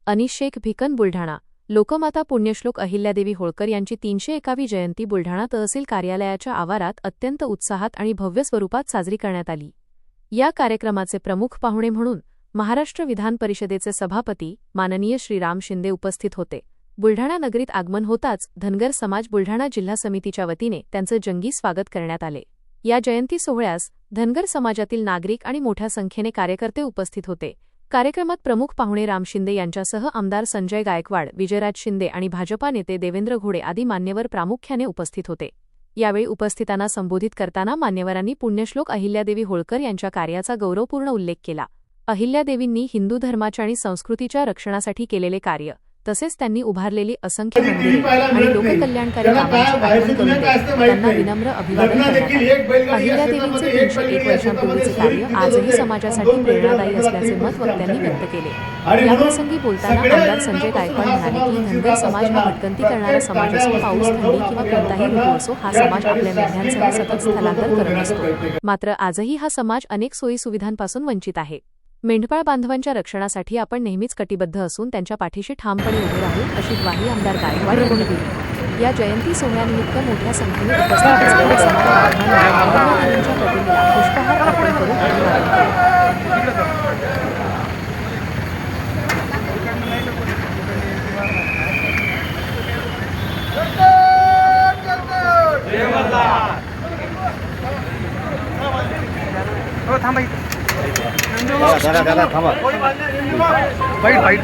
अनीस शेख भिकन बुलढाणा। लोकमाता पुण्यश्लोक अहिल्यादेवी होळकर यांची 301वी जयंती बुलढाणा तहसील कार्यालयाच्या आवारात अत्यंत उत्साहात आणि भव्य स्वरूपात साजरी करण्यात आली। या कार्यक्रमाचे प्रमुख पाहुणे म्हणून महाराष्ट्र विधान परिषदेचे सभापती माननीय श्री राम शिंदे उपस्थित होते। बुलढाणा नगरीत आगमन होताच धनगर समाज बुलढाणा जिल्हा समितीच्या वतीने त्यांचे जंगी स्वागत करण्यात आले। या जयंती सोहळ्यास धनगर समाजातील नागरिक आणि मोठ्या संख्येने कार्यकर्ते उपस्थित होते। कार्यक्रमात प्रमुख पाहुणे राम शिंदे यांच्यासह आमदार संजय गायकवाड, विजयराज शिंदे आणि भाजपा नेते देवेंद्र घोडे आदी मान्यवर प्रामुख्याने उपस्थित होते। यावेळी उपस्थितांना संबोधित करताना मान्यवरांनी पुण्यश्लोक अहिल्यादेवी होळकर यांच्या कार्याचा गौरवपूर्ण उल्लेख केला। अहिल्यादेवींनी हिंदू धर्माच्या आणि संस्कृतीच्या रक्षणासाठी केलेले कार्य तसेच त्यांनी उभारलेली असंख्य मंदिरे आणि लोककल्याणकारी कामांची आठवण करून देत त्यांना विनम्र अभिवादन करण्यात आले। अहिल्यादेवींचे 301 वर्षांपूर्वीचे कार्य आजही समाजासाठी प्रेरणादायी असल्याचे मत वक्त्यांनी व्यक्त केले। याप्रसंगी बोलताना आमदार संजय गायकवाड म्हणाले की धनगर समाज हा भटकंती करणारा समाज असून पाऊस, थंडी किंवा कोणताही ऋतू असो हा समाज आपल्या मेंढ्यांसह सतत स्थलांतर करत असतो। मात्र आजही हा समाज अनेक सोयी सुविधांपासून वंचित आहे। मेंढपाळ बांधवांच्या रक्षणासाठी आपण नेहमीच कटिबद्ध असून त्यांच्या पाठीशी ठामपणे उभे राहू अशी ग्वाही आमदार गायकवाड यांनी दिली। या जयंती सोहळ्यानिमित्त मोठ्या संख्येने उपस्थित असलेल्या समाज बांधवांनी अहिल्यादेवींच्या प्रतिमेला पुष्पहार अर्पण करून अभिवादन केले। दादा थांबा, बाईट